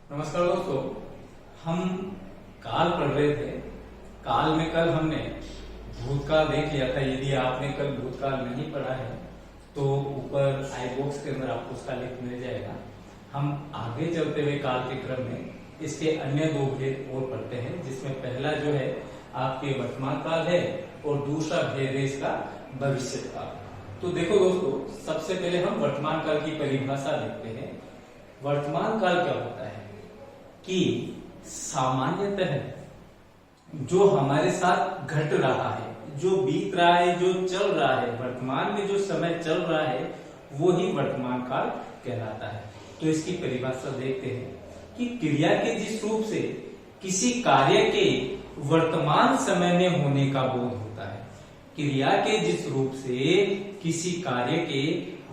नमस्कार दोस्तों, हम काल पढ़ रहे थे। काल में कल हमने भूतकाल देख लिया था। यदि आपने कल भूतकाल नहीं पढ़ा है तो ऊपर आई बॉक्स के अंदर आपको उसका लिंक मिल जाएगा। हम आगे चलते हुए काल के क्रम में इसके अन्य दो भेद और पढ़ते हैं, जिसमें पहला जो है आपके वर्तमान काल है और दूसरा भेद है इसका भविष्य काल। तो देखो दोस्तों, सबसे पहले हम वर्तमान काल की परिभाषा देखते हैं। वर्तमान काल क्या होता है कि सामान्यतः जो हमारे साथ घट रहा है, जो बीत रहा है, जो चल रहा है, वर्तमान में जो समय चल रहा है, वो ही वर्तमान काल कहलाता है। तो इसकी परिभाषा देखते हैं कि क्रिया के जिस रूप से किसी कार्य के वर्तमान समय में होने का बोध होता है, क्रिया के जिस रूप से किसी कार्य के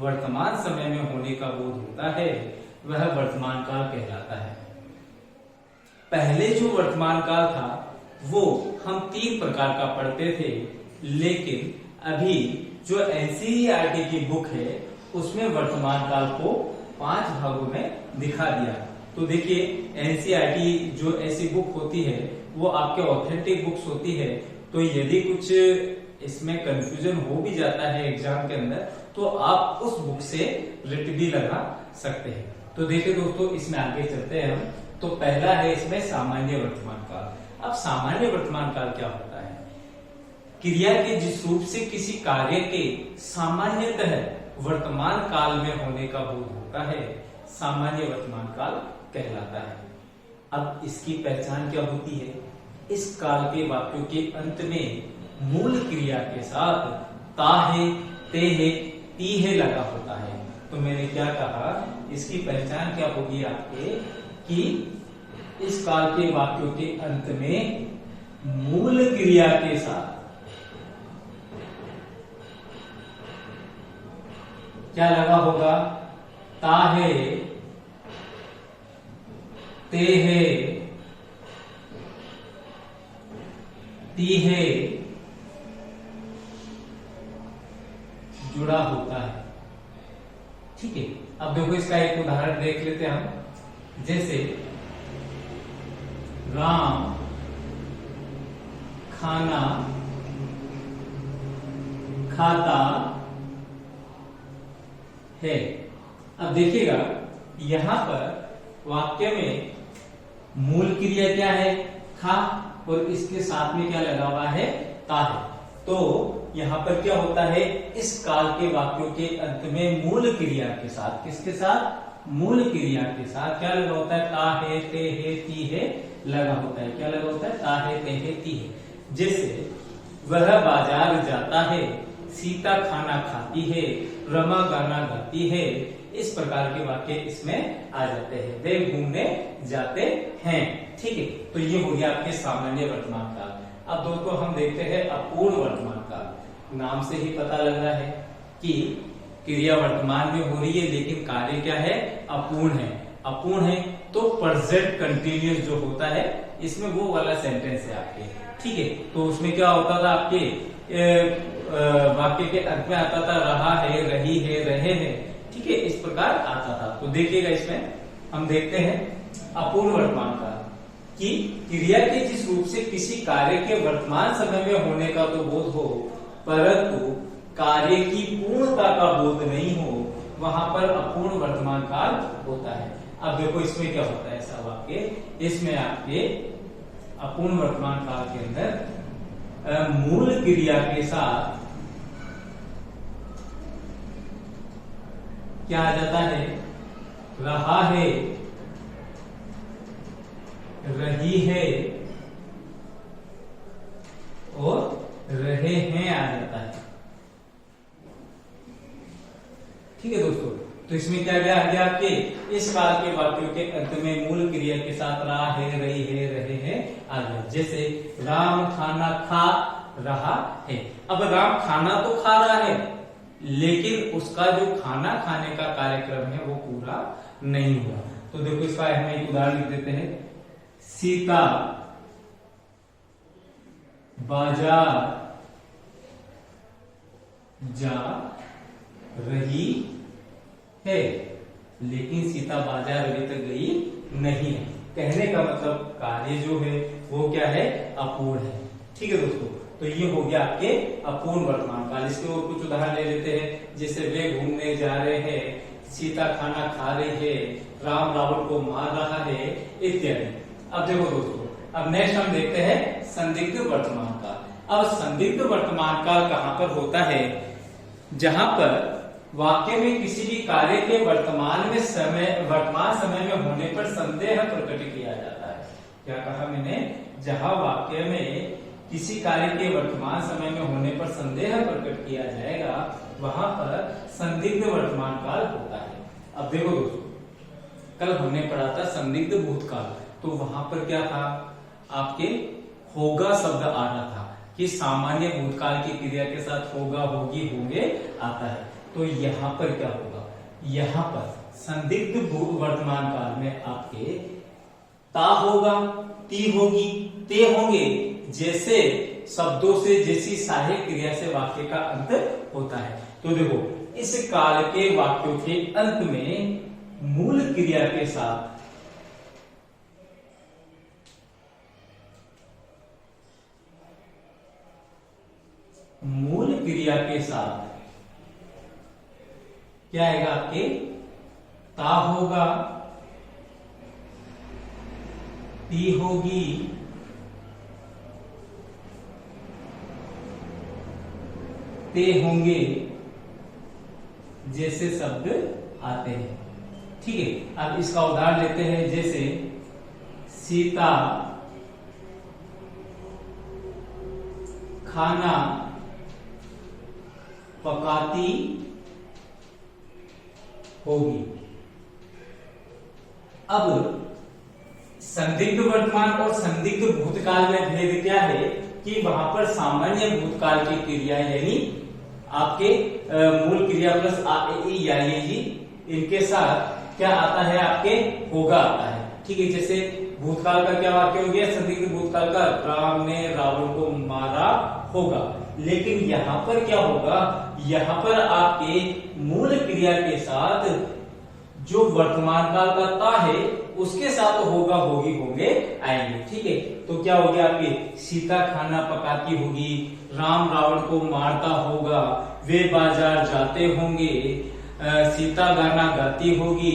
वर्तमान समय में होने का बोध होता है, वह वर्तमान काल कहलाता है। पहले जो वर्तमान काल था वो हम 3 प्रकार का पढ़ते थे, लेकिन अभी जो एनसीईआरटी की बुक है उसमें वर्तमान काल को 5 भागों में दिखा दिया। तो देखिए, एनसीईआरटी जो ऐसी बुक होती है वो आपके ऑथेंटिक बुक्स होती है। तो यदि कुछ इसमें कंफ्यूजन हो भी जाता है एग्जाम के अंदर, तो आप उस बुक से रिट भी लगा सकते हैं। तो देखिए दोस्तों, इसमें आगे चलते हैं हम। तो पहला है इसमें सामान्य वर्तमान काल। अब सामान्य वर्तमान काल क्या होता है? क्रिया के जिस रूप से किसी कार्य के सामान्यतः वर्तमान काल में होने का बोध होता है, सामान्य वर्तमान काल कहलाता है। अब इसकी पहचान क्या होती है? इस काल के वाक्यों के अंत में मूल क्रिया के साथ ताहे, तेहे, तीहे लगा होता है। तो मैंने क्या कहा, इसकी पहचान क्या होगी आपके कि इस काल के वाक्यों के अंत में मूल क्रिया के साथ क्या लगा होगा? ताहे, तेहे, तीहे जुड़ा होता है। ठीक है, अब देखो इसका एक उदाहरण देख लेते हैं हम। जैसे राम खाना खाता है। अब देखिएगा, यहां पर वाक्य में मूल क्रिया क्या है? खा, और इसके साथ में क्या लगा हुआ है? ता है। तो यहां पर क्या होता है? इस काल के वाक्यों के अंत में मूल क्रिया के साथ, किसके साथ? मूल क्रिया के साथ क्या लगा होता है? ता है, ते है, ती है लगा होता है। क्या लगा होता है? ता है, ते है, ती है। जैसे वह बाजार जाता है, सीता खाना खाती है, रमा गाना गाती है। इस प्रकार के वाक्य इसमें आ जाते हैं। वे घूमने जाते हैं। ठीक है, तो ये हो गया आपके सामान्य वर्तमान काल। अब दोस्तों हम देखते हैं अपूर्ण वर्तमान काल। नाम से ही पता लग रहा है कि क्रिया वर्तमान में हो रही है, लेकिन कार्य क्या है? अपूर्ण है। अपूर्ण है तो प्रेजेंट कंटिन्यूअस जो होता है, इसमें वो वाला सेंटेंस है आपके। ठीक है, तो उसमें क्या होता था आपके वाक्य के अंत में आता था रहा है, रही है, रहे हैं। ठीक है, इस प्रकार आता था। तो देखिएगा, इसमें हम देखते हैं अपूर्ण वर्तमान काल कि क्रिया के जिस रूप से किसी कार्य के वर्तमान समय में होने का तो बोध हो, परंतु कार्य की पूर्णता का बोध नहीं हो, वहां पर अपूर्ण वर्तमान काल होता है। अब देखो इसमें क्या होता है ऐसा वाक्य, इसमें आपके अपूर्ण वर्तमान काल के अंदर मूल क्रिया के साथ क्या आ जाता है? रहा है, रही है और रहे हैं आ जाता है। ठीक है दोस्तों, तो इसमें क्या क्या आ गया आपके? इस काल के वाक्यों के अंत में मूल क्रिया के साथ रहा है, रही है, रहे हैं आ गया। जैसे राम खाना खा रहा है। अब राम खाना तो खा रहा है, लेकिन उसका जो खाना खाने का कार्यक्रम है वो पूरा नहीं हुआ। तो देखो इसका हम एक उदाहरण लिख देते हैं। सीता बाजार जा रही है, लेकिन सीता बाजार अभी तक गई नहीं है। मतलब कार्य जो है वो क्या है, अपूर्ण है। ठीक है दोस्तों, तो ये हो गया आपके अपूर्ण वर्तमान काल। इसके और कुछ उदाहरण ले लेते हैं, जैसे वे घूमने जा रहे हैं, सीता खाना खा रही है, राम रावण को मार रहा है, इत्यादि। अब देखो दोस्तों, अब नेक्स्ट हम देखते हैं संदिग्ध वर्तमान काल। अब संदिग्ध वर्तमान काल कहां पर होता है, जहां पर वाक्य में किसी भी कार्य के वर्तमान समय में होने पर संदेह प्रकट किया जाता है। क्या कहा मैंने, जहां वाक्य में किसी कार्य के वर्तमान समय में होने पर संदेह प्रकट किया जाएगा, वहां पर संदिग्ध वर्तमान काल होता है। अब देखो दोस्तों, कल हमने पढ़ा था संदिग्ध भूतकाल, तो वहां पर क्या था, आपके होगा शब्द आ रहा था कि सामान्य भूतकाल की क्रिया के साथ होगा, होगी, होंगे आता है। तो यहाँ पर क्या होगा, यहाँ पर संदिग्ध वर्तमान काल में आपके ता होगा, ती होगी, ते होंगे, जैसे शब्दों से, जैसी सहायक क्रिया से वाक्य का अंत होता है। तो देखो, इस काल के वाक्यों के अंत में मूल क्रिया के साथ क्या आएगा, आपके ता होगा, ती होगी, ते होंगे, जैसे शब्द आते हैं। ठीक है, अब इसका उदाहरण लेते हैं, जैसे सीता खाना पकाती होगी। अब संदिग्ध वर्तमान और संदिग्ध भूतकाल में भेद क्या है कि वहां पर सामान्य भूतकाल की क्रिया यानी आपके मूल क्रिया प्लस आ ई या ये जी, इनके साथ क्या आता है, आपके होगा आता है। ठीक है, जैसे भूतकाल का क्या वाक्य हो गया, संदिग्ध भूतकाल का, राम ने रावण को मारा होगा। लेकिन यहाँ पर क्या होगा, यहाँ पर आपके मूल क्रिया के साथ जो वर्तमान काल का ता है उसके साथ होगा, होगी, होंगे आएंगे। ठीक है, तो क्या हो गया, आपके सीता खाना पकाती होगी, राम रावण को मारता होगा, वे बाजार जाते होंगे, सीता गाना गाती होगी,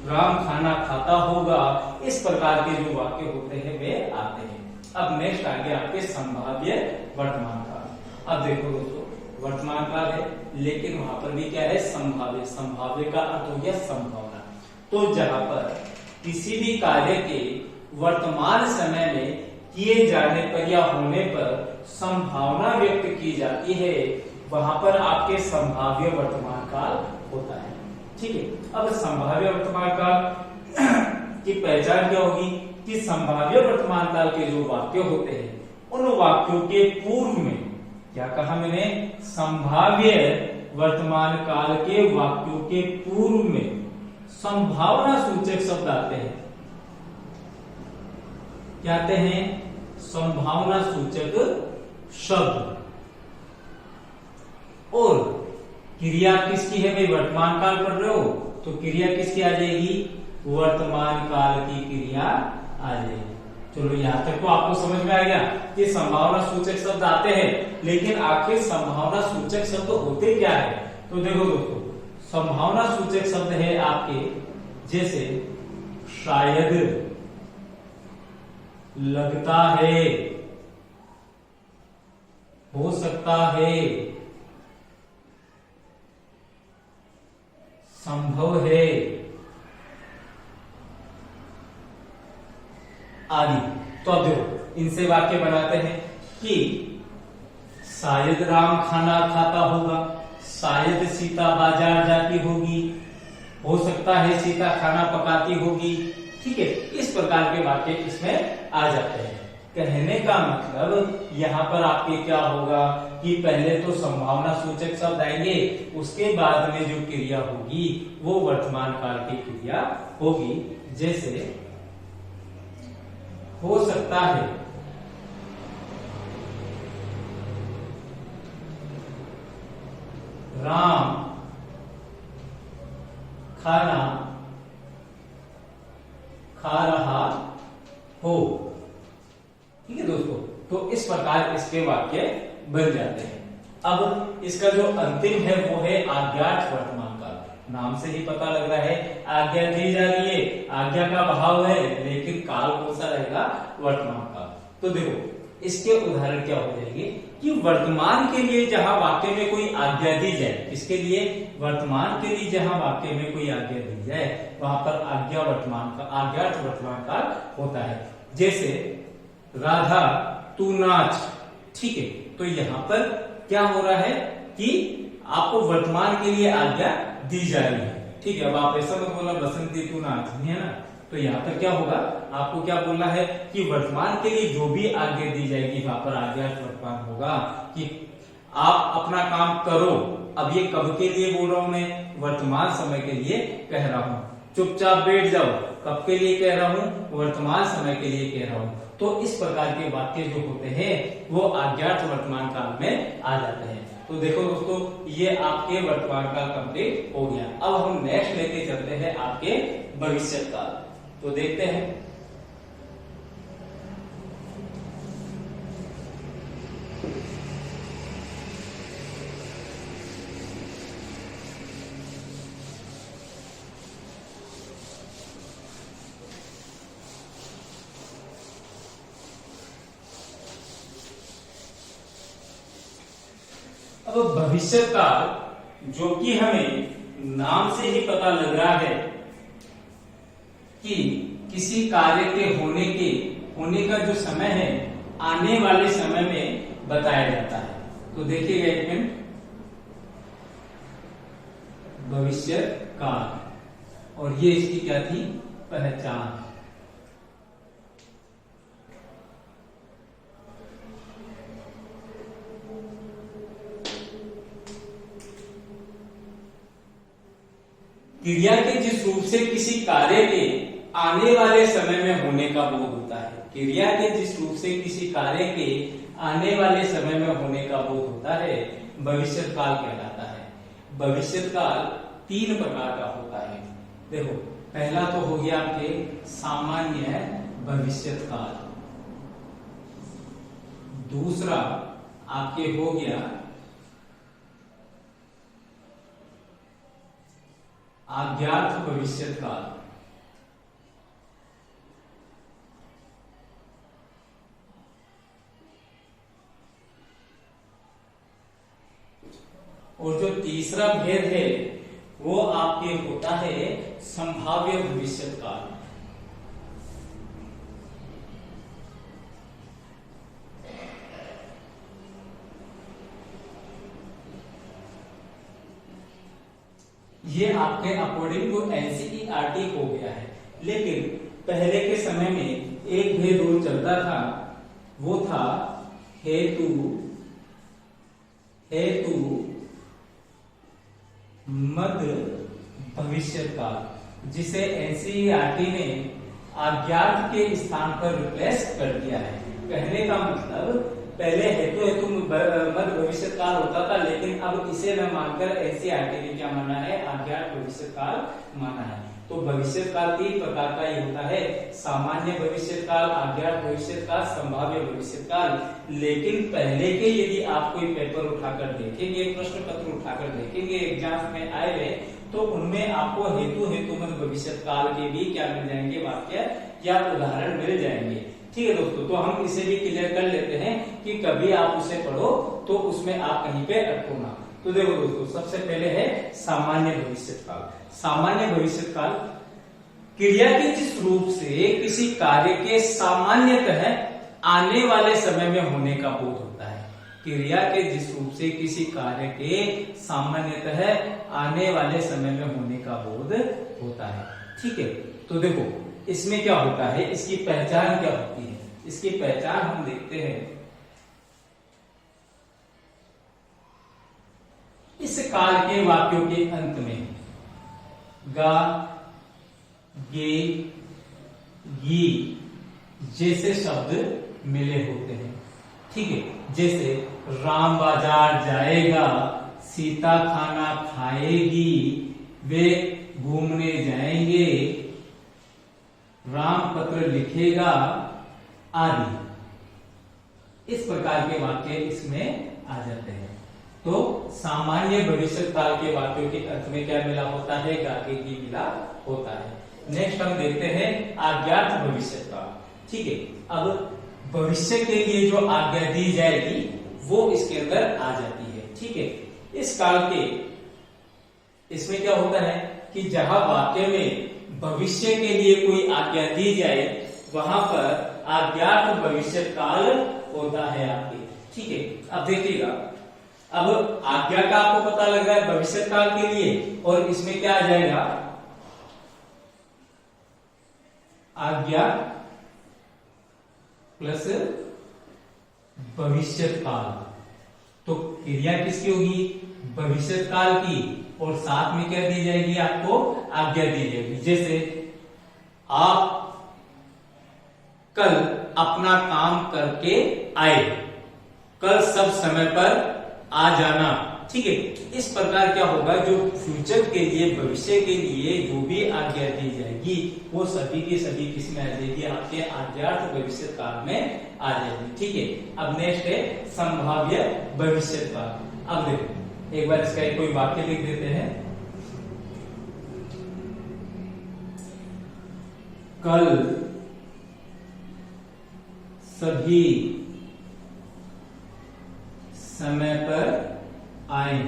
राम खाना खाता होगा। इस प्रकार के जो वाक्य होते हैं वे आते हैं। अब नेक्स्ट आ गया आपके संभाव्य वर्तमान काल। अब देखो दोस्तों, वर्तमान काल है लेकिन वहां पर भी क्या है, संभाव्य। संभाव्य का अर्थ हो गया संभावना। तो जहां पर किसी भी कार्य के वर्तमान समय में किए जाने पर या होने पर संभावना व्यक्त की जाती है, वहां पर आपके संभाव्य वर्तमान काल होता है। ठीक है, अब संभाव्य वर्तमान काल की पहचान क्या होगी कि संभाव्य वर्तमान काल के जो वाक्य होते हैं उन वाक्यों के पूर्व में, क्या कहा मैंने, संभाव्य वर्तमान काल के वाक्यों के पूर्व में संभावना सूचक शब्द आते हैं। क्या आते हैं, संभावना सूचक शब्द। और क्रिया किसकी है भाई, वर्तमान काल पढ़ रहे हो तो क्रिया किसकी आ जाएगी, वर्तमान काल की क्रिया आ जाएगी। चलो यहां तक तो आपको समझ में आ गया कि संभावना सूचक शब्द आते हैं, लेकिन आखिर संभावना सूचक शब्द होते क्या है। तो देखो दोस्तों, संभावना सूचक शब्द है आपके जैसे शायद, लगता है, हो सकता है, संभव है आदि। तो अब देखो, इनसे वाक्य बनाते हैं कि शायद राम खाना खाता होगा, शायद सीता बाजार जाती होगी, हो सकता है सीता खाना पकाती होगी। ठीक है, इस प्रकार के वाक्य इसमें आ जाते हैं। कहने का मतलब यहाँ पर आपके क्या होगा कि पहले तो संभावना सूचक शब्द आएंगे, उसके बाद में जो क्रिया होगी वो वर्तमान काल की क्रिया होगी। जैसे हो सकता है राम खाना खा रहा हो। ठीक है दोस्तों, तो इस प्रकार इसके वाक्य बन जाते हैं। अब इसका जो अंतिम है वो है आज्ञार्थ वर्तमान काल। नाम से ही पता लग रहा है आज्ञा दी जा रही है, आज्ञा का भाव है, लेकिन काल कौन सा रहेगा? वर्तमान काल। तो देखो इसके उदाहरण क्या हो जाएंगे कि वर्तमान के लिए जहां वाक्य में कोई आज्ञा दी जाए, इसके लिए वर्तमान के लिए जहां वाक्य में कोई आज्ञा दी जाए वहां पर आज्ञा वर्तमान का आज्ञार्थ वर्तमान काल होता है। जैसे राधा तू नाच, ठीक है, तो यहां पर क्या हो रहा है कि आपको वर्तमान के लिए आज्ञा दी जा रही है। ठीक है, अब आप ऐसा मत बोला बसंती तू नाच, नहीं है ना, तो यहाँ पर क्या होगा, आपको क्या बोलना है कि वर्तमान के लिए जो भी आज्ञा दी जाएगी वहां पर आज्ञार्थ वर्तमान होगा कि आप अपना काम करो। अब ये कब के लिए बोल रहा हूं मैं? वर्तमान समय के लिए कह रहा हूं। चुपचाप बैठ जाओ, कब के लिए कह रहा हूं? वर्तमान समय के लिए कह रहा हूं। तो इस प्रकार के वाक्य जो होते हैं वो आज्ञार्थ वर्तमान काल में आ जाते हैं। तो देखो दोस्तों, ये आपके वर्तमान काल कंप्लीट हो गया। अब हम नेक्स्ट लेके चलते हैं आपके भविष्य काल। तो देखते हैं, अब भविष्य काल जो कि हमें नाम से ही पता लग रहा है कि किसी कार्य के होने का जो समय है आने वाले समय में बताया जाता है। तो देखिएगा एक मिनट, भविष्य काल, और ये इसकी क्या थी? पहचान। क्रिया के जिस रूप से किसी कार्य के आने वाले समय में होने का बोध होता है, क्रिया के जिस रूप से किसी कार्य के आने वाले समय में होने का बोध होता है, भविष्य काल कहलाता है। भविष्य काल 3 प्रकार का होता है। देखो, पहला तो हो गया आपके सामान्य भविष्य काल, दूसरा आपके हो गया आज्ञार्थ भविष्य काल, और जो तीसरा भेद है वो आपके होता है संभाव्य भविष्य काल। ये आपके अकॉर्डिंग टू एनसीईआरटी हो गया है, लेकिन पहले के समय में एक भेद और चलता था, वो था हेतु मद भविष्य काल, जिसे एनसीईआरटी ने आज्ञार्थ के स्थान पर रिप्लेस कर दिया है। कहने का मतलब पहले हेतु मद भविष्य काल होता था, लेकिन अब इसे न मानकर एनसीईआरटी ने क्या माना है? आज्ञार्थ भविष्य काल माना है। तो भविष्य काल 3 प्रकार का ही होता है, सामान्य भविष्य काल, आज्ञार्थ भविष्य काल, संभाव्य भविष्य काल। लेकिन पहले के यदि आप कोई पेपर उठाकर देखेंगे, प्रश्न पत्र उठाकर देखेंगे एग्जाम में आए हुए, तो उनमें आपको हेतु मद भविष्य काल के भी क्या मिल जाएंगे? वाक्य या उदाहरण मिल जाएंगे। ठीक है दोस्तों, तो हम इसे भी क्लियर कर लेते हैं कि कभी आप उसे पढ़ो तो उसमें आप कहीं पे अटको ना। तो देखो दोस्तों, सबसे पहले है सामान्य भविष्य काल। सामान्य भविष्य काल क्रिया के जिस रूप से किसी कार्य के सामान्यतः आने वाले समय में होने का बोध होता है। क्रिया के जिस रूप से किसी कार्य के सामान्यतः आने वाले समय में होने का बोध होता है। ठीक है, तो देखो इसमें क्या होता है, इसकी पहचान क्या होती है? इसकी पहचान हम देखते हैं। इस काल के वाक्यों के अंत में गा, गे, गी जैसे शब्द मिले होते हैं। ठीक है, जैसे राम बाजार जाएगा, सीता खाना खाएगी, वे घूमने जाएंगे, राम पत्र लिखेगा, आदि। इस प्रकार के वाक्य इसमें आ जाते हैं। तो सामान्य भविष्य काल के वाक्यों के अर्थ में क्या मिला होता है? गाके की मिला होता है। नेक्स्ट हम देखते हैं अज्ञात भविष्य काल। ठीक है, अब भविष्य के लिए जो आज्ञा दी जाएगी वो इसके अंदर आ जाती है। ठीक है, इस काल के इसमें क्या होता है कि जहां वाक्य में भविष्य के लिए कोई आज्ञा दी जाए वहां पर अज्ञात भविष्य काल होता है आपके। ठीक है, अब देखिएगा, अब आज्ञा का आपको पता लग रहा है भविष्य काल के लिए, और इसमें क्या आ जाएगा? आज्ञा प्लस भविष्य काल। तो क्रिया किसकी होगी? भविष्य काल की, और साथ में क्या दी जाएगी? आपको आज्ञा दी जाएगी। जैसे आप कल अपना काम करके आए, कल सब समय पर आ जाना। ठीक है, इस प्रकार क्या होगा? जो फ्यूचर के लिए, भविष्य के लिए जो भी आज्ञा दी जाएगी वो सभी की सभी किसमें आ जाएगी? आपके अज्ञात भविष्य काल में आ जाएगी। ठीक है, अब नेक्स्ट है संभाव्य भविष्य काल। अब देखो, एक बार इसका एक कोई वाक्य लिख देते हैं। कल सभी समय पर आए।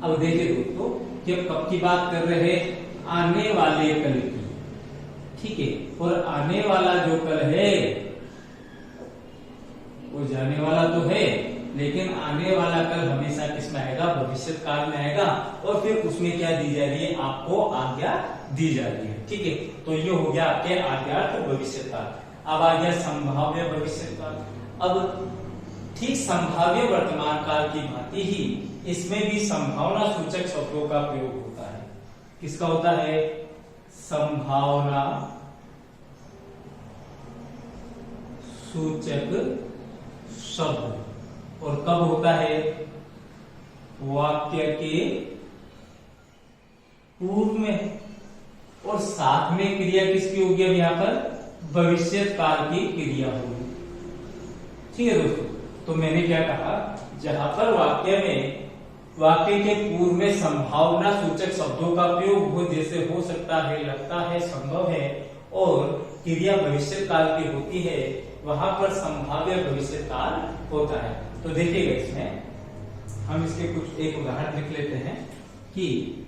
अब देखिए दोस्तों, कि कब की बात कर रहे हैं? आने वाले कल की। ठीक है, और आने वाला जो कल है वो जाने वाला तो है, लेकिन आने वाला कल हमेशा किसमें आएगा? भविष्य काल में आएगा, और फिर उसमें क्या दी जा रही है? आपको आज्ञा दी जा रही है। ठीक है, तो ये हो गया आपके अज्ञात भविष्य काल। अब आ गया संभाव्य भविष्य काल। अब ठीक संभाव्य वर्तमान काल की भांति ही इसमें भी संभावना सूचक शब्दों का प्रयोग होता है। किसका होता है? संभावना सूचक शब्द। और कब होता है? वाक्य के पूर्व में, और साथ में क्रिया किसकी होगी? अब यहां पर भविष्य काल की क्रिया होगी। ठीक है दोस्तों, तो मैंने क्या कहा? जहां पर वाक्य के पूर्व में संभावना सूचक शब्दों का प्रयोग हो, जैसे हो सकता है, लगता है, संभव है, और क्रिया भविष्य काल की होती है, वहां पर संभाव्य भविष्य काल होता है। तो देखिएगा, इसमें हम इसके कुछ एक उदाहरण लिख लेते हैं कि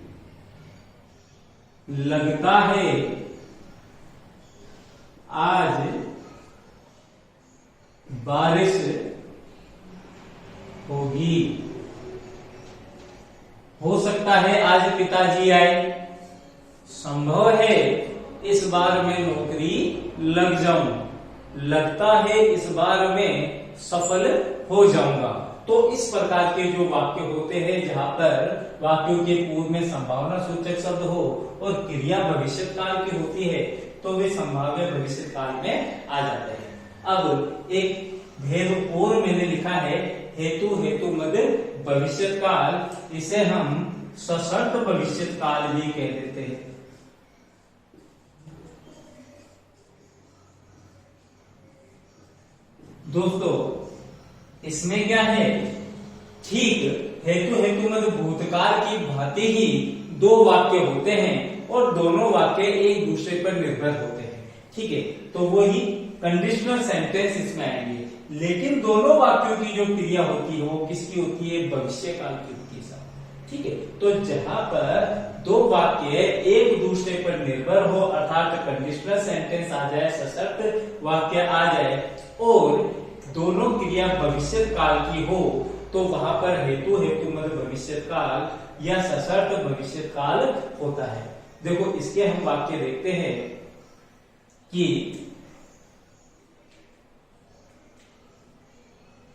लगता है आज बारिश होगी। हो सकता है आज पिताजी आए। संभव है इस बार मैं नौकरी लग जाऊं। लगता है इस बार मैं सफल हो जाऊंगा। तो इस प्रकार के जो वाक्य होते हैं जहां पर वाक्यों के पूर्व में संभावना सूचक शब्द हो और क्रिया भविष्य काल की होती है, तो वे संभाव्य भविष्य काल में आ जाते हैं। अब एक भेद और मैंने लिखा है, हेतु हेतु मद भविष्य काल। इसे हम सशर्त भविष्य काल भी कह देते हैं। दोस्तों, इसमें क्या है? ठीक हेतु हेतु मद भूतकाल की भांति ही दो वाक्य होते हैं, और दोनों वाक्य एक दूसरे पर निर्भर होते हैं। ठीक है, तो वही कंडीशनल सेंटेंस इसमें आएंगे, लेकिन दोनों वाक्यों की जो क्रिया होती है वो किसकी होती है? भविष्य काल की होती है साहब। ठीक है, तो जहां पर दो वाक्य एक दूसरे पर निर्भर हो, अर्थात कंडीशनल सेंटेंस आ जाए, सशर्त वाक्य आ जाए, और दोनों क्रिया भविष्य काल की हो, तो वहां पर हेतु हेतु मद भविष्य काल या सशर्त भविष्य काल होता है। देखो, इसके हम वाक्य देखते हैं कि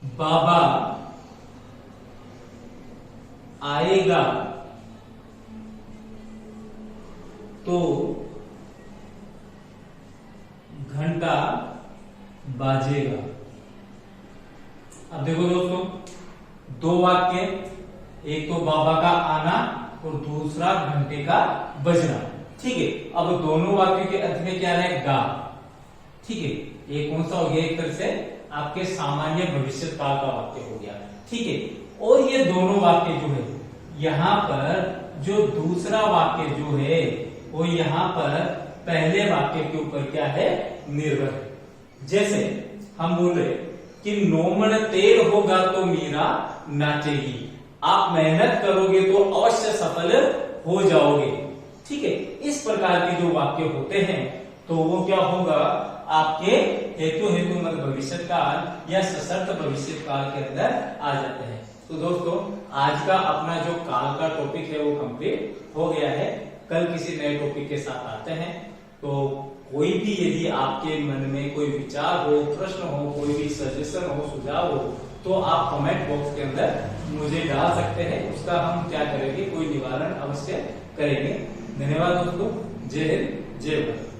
बाबा आएगा तो घंटा बाजेगा। अब देखो दोस्तों, दो वाक्य, एक तो बाबा का आना और दूसरा घंटे का बजना। ठीक है, अब दोनों वाक्यों के अर्थ में क्या रहेगा? ठीक है, ये कौन सा हो गया, एक तरह से आपके सामान्य भविष्य काल का वाक्य हो गया। ठीक है, और ये दोनों वाक्य जो है, यहाँ पर जो दूसरा वाक्य जो है वो यहाँ पर पहले वाक्य के ऊपर क्या है, निर्भर है। जैसे हम बोल रहे कि नोमन तेर होगा तो मीरा नाचेगी, आप मेहनत करोगे तो अवश्य सफल हो जाओगे। ठीक है, इस प्रकार के जो वाक्य होते हैं तो वो क्या होगा, आपके हेतु मत भविष्य काल या सशर्त भविष्य काल के अंदर आ जाते हैं। तो दोस्तों, आज का अपना जो काल का टॉपिक है वो कंप्लीट हो गया है। कल किसी नए टॉपिक के साथ आते हैं। तो कोई भी यदि आपके मन में कोई विचार हो, प्रश्न हो, कोई भी सजेशन हो, सुझाव हो, तो आप कमेंट बॉक्स के अंदर मुझे डाल सकते हैं। उसका हम क्या करेंगे, कोई निवारण अवश्य करेंगे। धन्यवाद दोस्तों, जय हिंद, जय भारत।